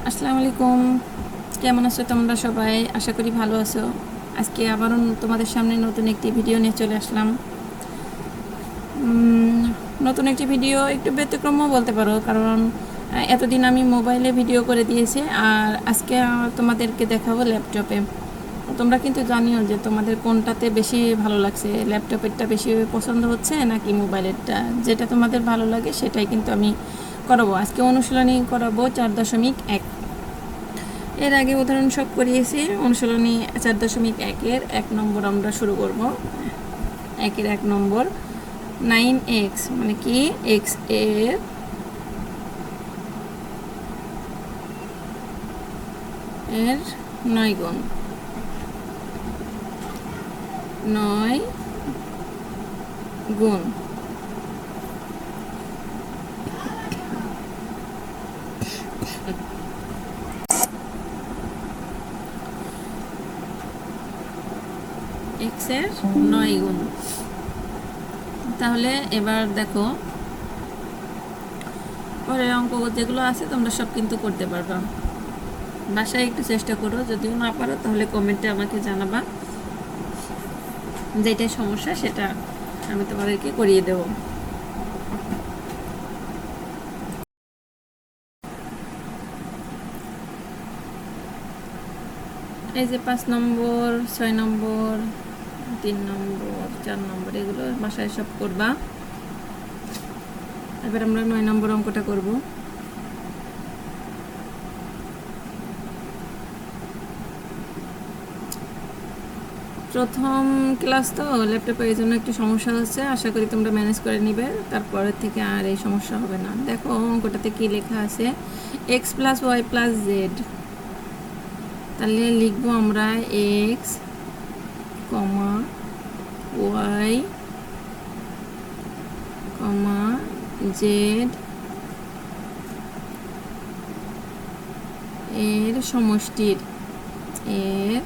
আসসালামু আলাইকুম। কেমন আছো তোমরা সবাই? আশা করি ভালো আছো। আজকে আবারও তোমাদের সামনে নতুন একটি ভিডিও নিয়ে চলে আসলাম। নতুন একটি ভিডিও একটু ব্যতিক্রমও বলতে পারো, কারণ এতদিন আমি মোবাইলে ভিডিও করে দিয়েছি, আর আজকে তোমাদেরকে দেখাবো ল্যাপটপে। তোমরা কিন্তু জানিও যে তোমাদের কোনটাতে বেশি ভালো লাগছে, ল্যাপটপেরটা বেশি পছন্দ হচ্ছে নাকি মোবাইলেরটা। যেটা তোমাদের ভালো লাগে সেটাই কিন্তু আমি করাবো। আজকে অনুশীলনী করাবো 4.1। এর আগে উদাহরণ সব করিয়েছি। অনুশীলনী 4.1-এর 1 নম্বর আমরা শুরু করব। 1-এর 1 নম্বর 9x মানে কি? x এর 9 গুণ, 9 গুণ x এর 9 গুণ। তাহলে এবার দেখো, পরের অঙ্ক যেগুলো আছে তোমরা সব কিন্তু করতে পারবা। বাসায় একটু চেষ্টা করো, যদিও না পারো তাহলে কমেন্টে আমাকে জানাবা, যেটাই সমস্যা সেটা আমি তোমাদেরকে করিয়ে দেব। এই যে 5 নম্বর, 6 নম্বর, 3 নম্বর, 4 নম্বর এগুলো বাসায় সব করবা। এবার আমরা 9 নম্বর অঙ্কটা করব। প্রথম ক্লাস তো ল্যাপটপে, এই জন্য একটু সমস্যা হচ্ছে। আশা করি তোমরা ম্যানেজ করে নিবে, তারপরের থেকে আর এই সমস্যা হবে না। দেখো অঙ্কটাতে কি লেখা আছে, x + y + z। তাহলে লিখবো আমরা x, y, z এর সমষ্টির, এর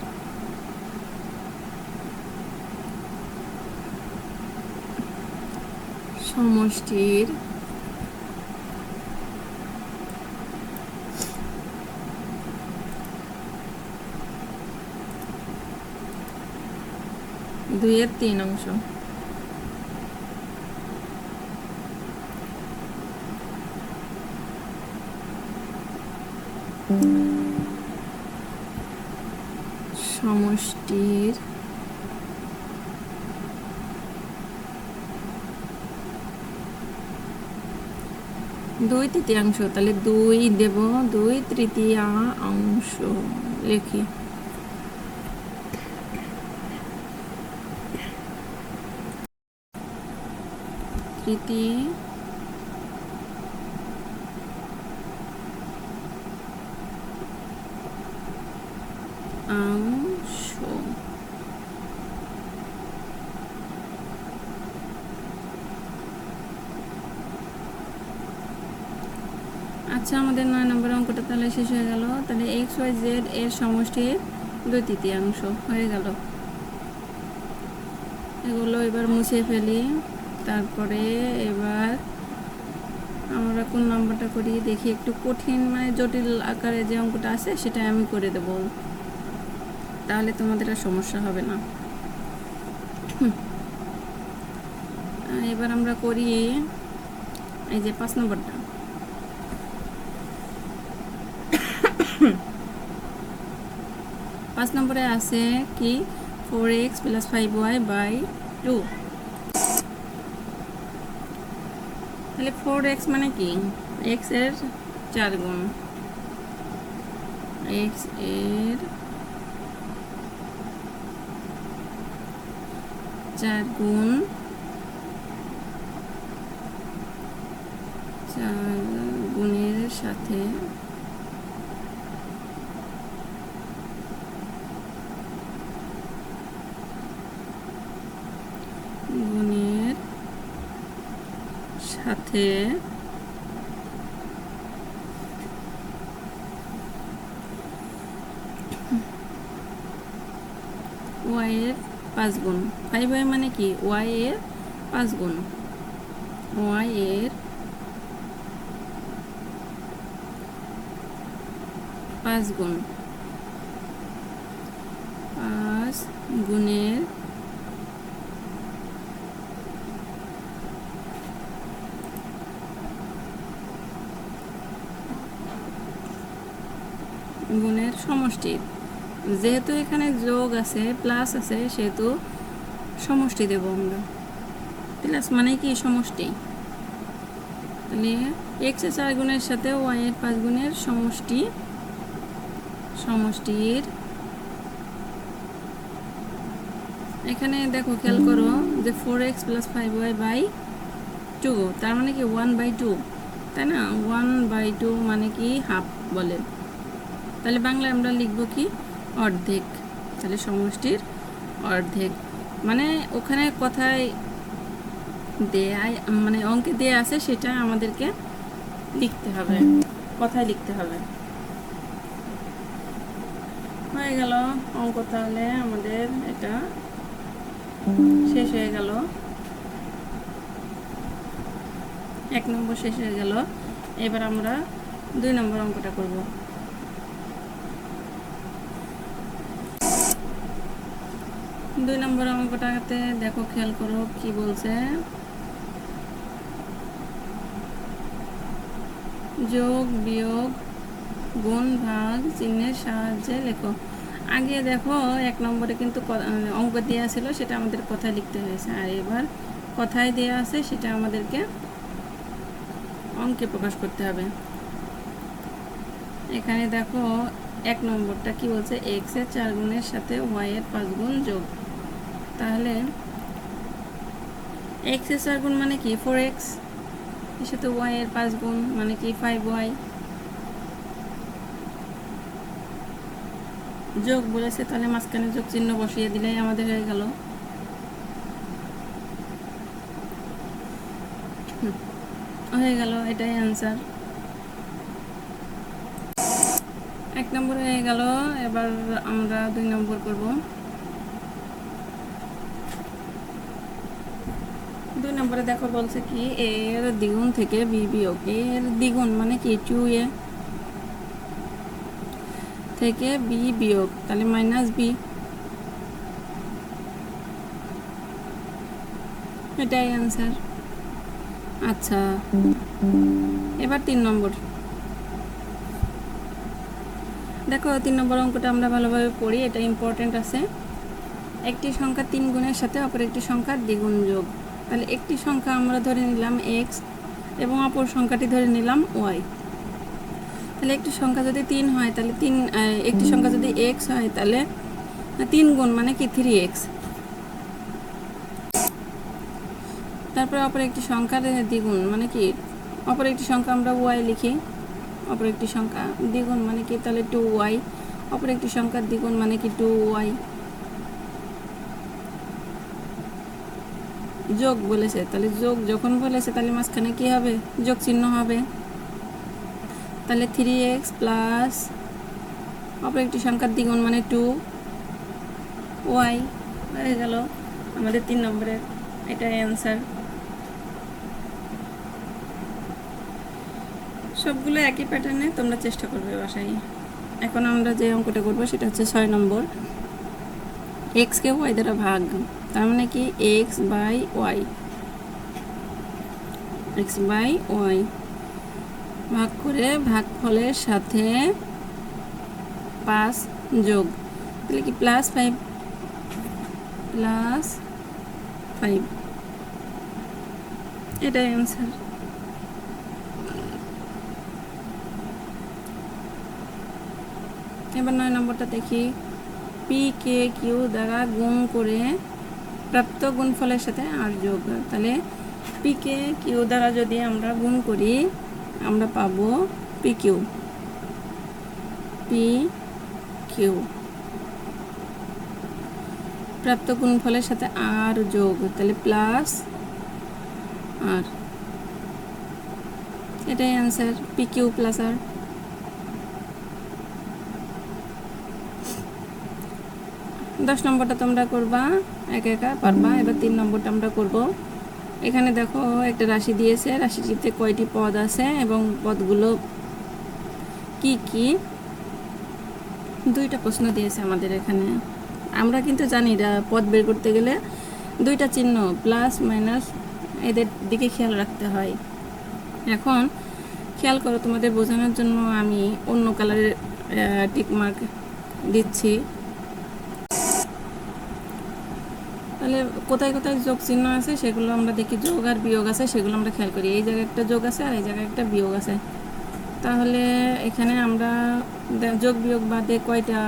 সমষ্টির দুইয়ের 3 অংশ। সমষ্টির 2/3। তাহলে 2 দেব, 2/3 লিখি। তৃতীয়াংশ। আচ্ছা, আমাদের 9 নম্বর অঙ্কটা তাহলে শেষ হয়ে গেল। তাহলে x y z এর সমষ্টির 2/3 হয়ে গেল। এগুলো এবার মুছে ফেলি। তারপরে এবার আমরা কোন নাম্বারটা করি দেখি। একটু কঠিন মানে জটিল আকারে যে অঙ্কটা আছে সেটা আমি করে দেব, তাহলে তোমাদের আর সমস্যা হবে না। এবার আমরা করি এই যে 5 নম্বরটা। 5 নম্বরে আছে কি, 4x + 5y/2। তাহলে 4x মানে কি, x এর 4 গুণ, x এর 4 গুণ, 4 গুণের সাথে গুণের সাথে y এর 5 গুণ। 5y মানে কি, y এর 5 গুণ, y এর 5 গুণ 5 গুণের সমষ্টি। যেহেতু এখানে যোগ আছে প্লাস আছে সেহেতু সমষ্টি দেব আমরা। প্লাস মানে কি সমষ্টি, তাহলে এক্স এর 4 গুণের সাথে ওয়াই এর 5 গুণের সমষ্টির এখানে দেখো খেয়াল করো যে 4x + 5y / 2, তার মানে কি 1/2, তাই না? 1/2 মানে কি হাফ বলে। তাহলে বাংলায় আমরা লিখব কি অর্ধেক। তাহলে সমষ্টির অর্ধেক মানে ওখানে কথায় দেয়া মানে অঙ্কে দেয়া আছে সেটা আমাদেরকে লিখতে হবে, কথায় লিখতে হবে। হয়ে গেল অঙ্ক, তাহলে আমাদের এটা শেষ হয়ে গেল, 1 নম্বর শেষ হয়ে গেল। এবার আমরা 2 নম্বর অঙ্কটা করব। 2 নম্বর অঙ্কটাতে দেখো খেয়াল করো কি বলছে, যোগ বিয়োগ গুণ ভাগ চিহ্নের সাহায্যে লেখো। আগে দেখো 1 নম্বরে কিন্তু অঙ্ক দেওয়া ছিল সেটা আমাদের কথায় লিখতে হয়েছে, আর এবার কথায় দেওয়া আছে সেটা আমাদেরকে অঙ্কে প্রকাশ করতে হবে। এখানে দেখো 1 নম্বরটা কি বলছে, এক্স এর 4 গুণের সাথে ওয়াই এর 5 গুণ যোগ। তাহলে এক্স এর 4 গুণ মানে কি 4x, এর সাথে ওয়াই এর 5 গুণ মানে কি 5y, যোগ বলেছে তাহলে মাঝখানে যোগ চিহ্ন বসিয়ে দিলেই আমাদের হয়ে গেল। হয়ে গেল, এটাই অ্যান্সার। 1 নম্বর হয়ে গেল। এবার আমরা 2 নম্বর করব। 2 নম্বরে দেখো বলছে কি এর দ্বিগুণ থেকে বি বিয়োগ। এর দ্বিগুণ মানে কি 2a থেকে বি বিয়োগ, তাহলে -b, এটাই অ্যান্সার। আচ্ছা, এবার 3 নম্বর দেখো। 3 নম্বর অঙ্কটা আমরা ভালোভাবে পড়ি, এটা ইম্পর্টেন্ট আছে। একটি সংখ্যা 3 গুণের সাথে অপর একটি সংখ্যার দ্বিগুণ যোগ। তাহলে একটি সংখ্যা আমরা ধরে নিলাম x এবং অপর সংখ্যাটি ধরে নিলাম y। তাহলে একটি সংখ্যা যদি 3 হয় তাহলে একটি সংখ্যা যদি x হয় তাহলে 3 গুণ মানে কি 3x। তারপরে অপর একটি সংখ্যার দ্বিগুণ মানে কি, অপর একটি সংখ্যা আমরা y লিখি, অপর একটি সংখ্যা দ্বিগুণ মানে কি তাহলে 2y, অপর একটি সংখ্যার দ্বিগুণ মানে কি 2y। যোগ বলেছে, তাহলে যোগ যখন বলেছে তাহলে মাঝখানে কি হবে যোগ চিহ্ন হবে। তাহলে 3x প্লাস অপর একটি সংখ্যার দ্বিগুণ মানে 2y হয়ে গেল আমাদের 3 নম্বরের, এটাই অ্যান্সার। সবগুলো একই প্যাটার্নে তোমরা চেষ্টা করবে বাসায়। এখন আমরা যে অঙ্কটা করবো সেটা হচ্ছে 6 নম্বর। x কে y দ্বারা ভাগ, তার মানে কি x বাই y ভাগ করে ভাগফলের সাথে 5 যোগ, তাহলে কি +5 এটাই অ্যান্সার। এবার 9 নম্বরটা দেখি, পি কে কিউ দ্বারা গুণ করে প্রাপ্ত গুণফলের সাথে আর যোগ। তাহলে পি কে কিউ দ্বারা যদি আমরা গুণ করি আমরা পাবো পি কিউ, প্রাপ্ত গুণফলের সাথে আর যোগ, তাহলে প্লাস আর, এটাই অ্যান্সার পি কিউ প্লাস আর। 10 নম্বরটা তোমরা করবা একা পারবা। এবার 3 নম্বরটা আমরা করব। এখানে দেখো একটা রাশি দিয়েছে, রাশিটিতে কয়টি পদ আছে এবং পদগুলো কি কি দুইটা প্রশ্ন দিয়েছে আমাদের এখানে। আমরা কিন্তু জানি পদ বের করতে গেলে দুইটা চিহ্ন প্লাস মাইনাস এদের দিকে খেয়াল রাখতে হয়। এখন খেয়াল করো, তোমাদের বোঝানোর জন্য আমি অন্য কালারের টিক মার্ক দিচ্ছি। তাহলে কোথায় কোথায় যোগ চিহ্ন আছে সেগুলো আমরা দেখি, যোগ আর বিয়োগ আছে সেগুলো আমরা খেয়াল করি। এই জায়গায় একটা যোগ আছে আর এই জায়গায় একটা বিয়োগ আছে। তাহলে এখানে আমরা যোগ বিয়োগ বাদে কয়টা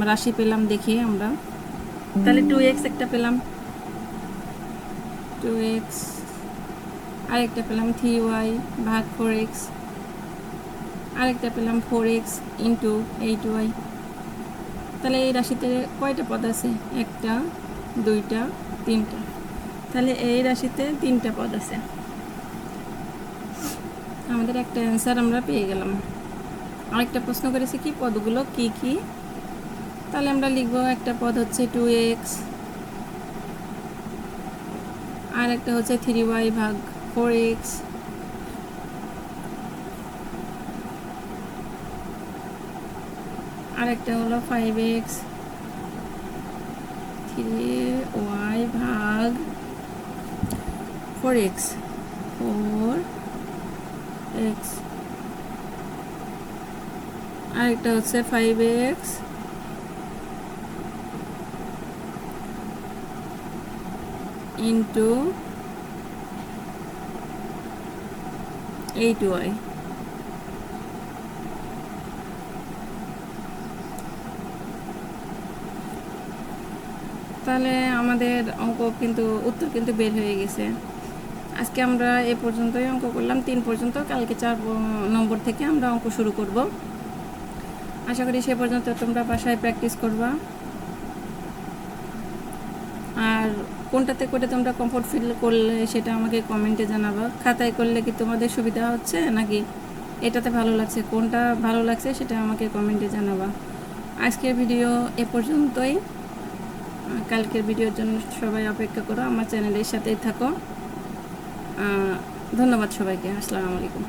রাশি পেলাম দেখি আমরা। তাহলে 2x একটা পেলাম, 2x, আরেকটা পেলাম 3y ভাগ 4x, আরেকটা পেলাম 4x ইন্টু 8y। তাহলে এই রাশিতে কয়টা পদ আছে? একটা, দুইটা, তিনটা। তাহলে এই রাশিতে তিনটা পদ আছে। আমাদের একটা অ্যান্সার আমরা পেয়ে গেলাম। আরেকটা প্রশ্ন করেছে কি পদগুলো কি কি। তাহলে আমরা লিখব একটা পদ হচ্ছে 2x, আর একটা হচ্ছে 3y ভাগ 4x, আর একটা হলো 5x, 3y ভাগ 4x, 4x, আরেকটা হচ্ছে 5x ইন্টু 8y। তাহলে আমাদের অঙ্ক কিন্তু উত্তর কিন্তু বের হয়ে গেছে। আজকে আমরা এ পর্যন্তই অঙ্ক করলাম, 3 পর্যন্ত। কালকে 4 নম্বর থেকে আমরা অঙ্ক শুরু করব। আশা করি সে পর্যন্ত তোমরা বাসায় প্র্যাকটিস করবা। আর কোনটাতে করে তোমরা কমফোর্ট ফিল করলে সেটা আমাকে কমেন্টে জানাবা। খাতায় করলে কি তোমাদের সুবিধা হচ্ছে নাকি এটাতে ভালো লাগছে? কোনটা ভালো লাগছে সেটা আমাকে কমেন্টে জানাবা। আজকের ভিডিও এ পর্যন্তই। কালকের ভিডিওর জন্য সবাই অপেক্ষা করো, আমার চ্যানেলের সাথেই থাকো। ধন্যবাদ সবাইকে। আসসালামু আলাইকুম।